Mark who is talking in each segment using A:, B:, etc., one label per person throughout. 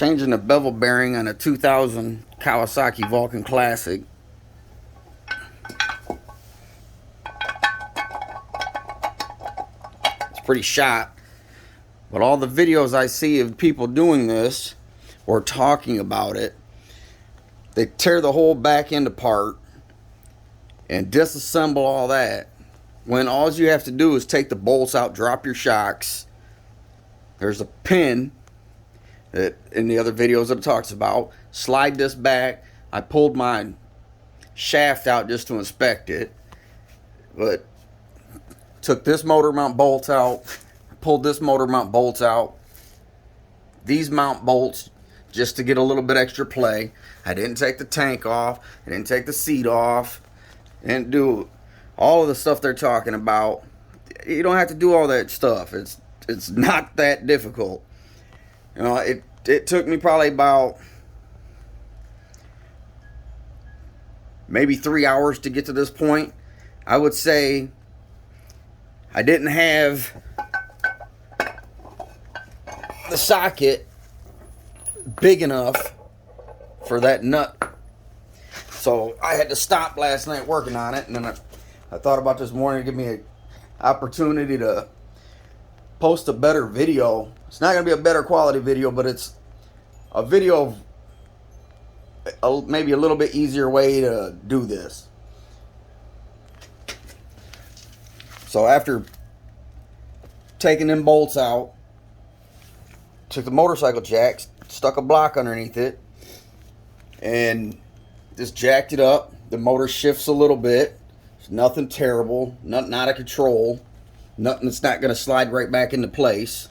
A: Changing the bevel bearing on a 2000 Kawasaki Vulcan Classic. It's pretty shot, but all the videos I see of people doing this or talking about it, they tear the whole back end apart and disassemble all that, when all you have to do is take the bolts out, drop your shocks. There's a pin that in the other videos that it talks about. Slide this back. I pulled my shaft out just to inspect it, but took this motor mount bolts out, pulled this motor mount bolts out, these mount bolts just to get a little bit extra play. I didn't take the tank off, I didn't take the seat off, and do all of the stuff they're talking about. You don't have to do all that stuff. It's not that difficult. You know, it took me probably about maybe 3 hours to get to this point. I would say I didn't have the socket big enough for that nut, so I had to stop last night working on it, and then I thought about this morning to give me an opportunity to post a better video. It's not going to be a better quality video, but it's a video of maybe a little bit easier way to do this. So after taking them bolts out, took the motorcycle jack, stuck a block underneath it, and just jacked it up. The motor shifts a little bit. It's nothing terrible, nothing out of control, nothing that's not going to slide right back into place.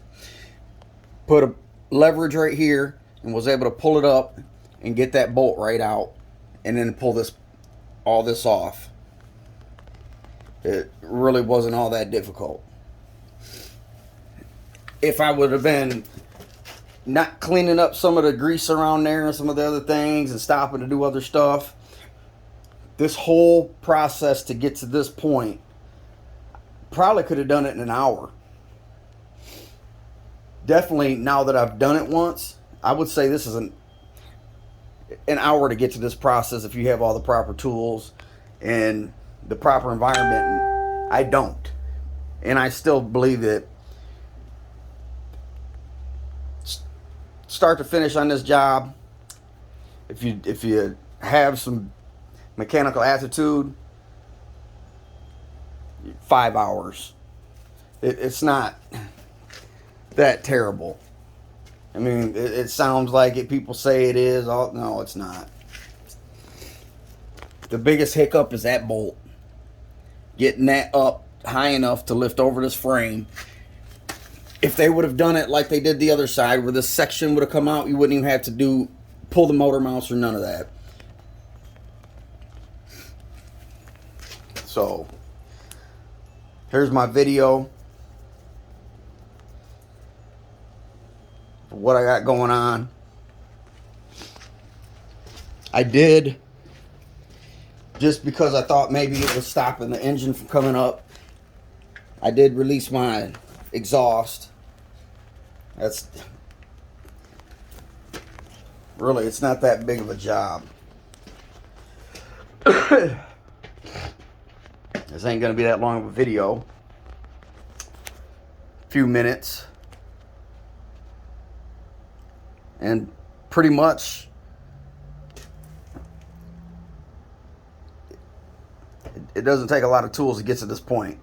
A: Put a leverage right here and was able to pull it up and get that bolt right out, and then pull all this off. It really wasn't all that difficult. If I would have been not cleaning up some of the grease around there and some of the other things and stopping to do other stuff, this whole process to get to this point, probably could have done it in an hour. Definitely, now that I've done it once, I would say this is an hour to get to this process if you have all the proper tools and the proper environment. I don't. And I still believe that start to finish on this job, if you have some mechanical aptitude, 5 hours. It's not that terrible. I mean, it sounds like it. People say it is. No, it's not. The biggest hiccup is that bolt. Getting that up high enough to lift over this frame. If they would have done it like they did the other side, where this section would have come out, you wouldn't even have to pull the motor mounts or none of that. So, here's my video for what I got going on. I did, just because I thought maybe it was stopping the engine from coming up, I did release my exhaust. That's really, it's not that big of a job. This ain't gonna be that long of a video. A few minutes, and pretty much it doesn't take a lot of tools to get to this point.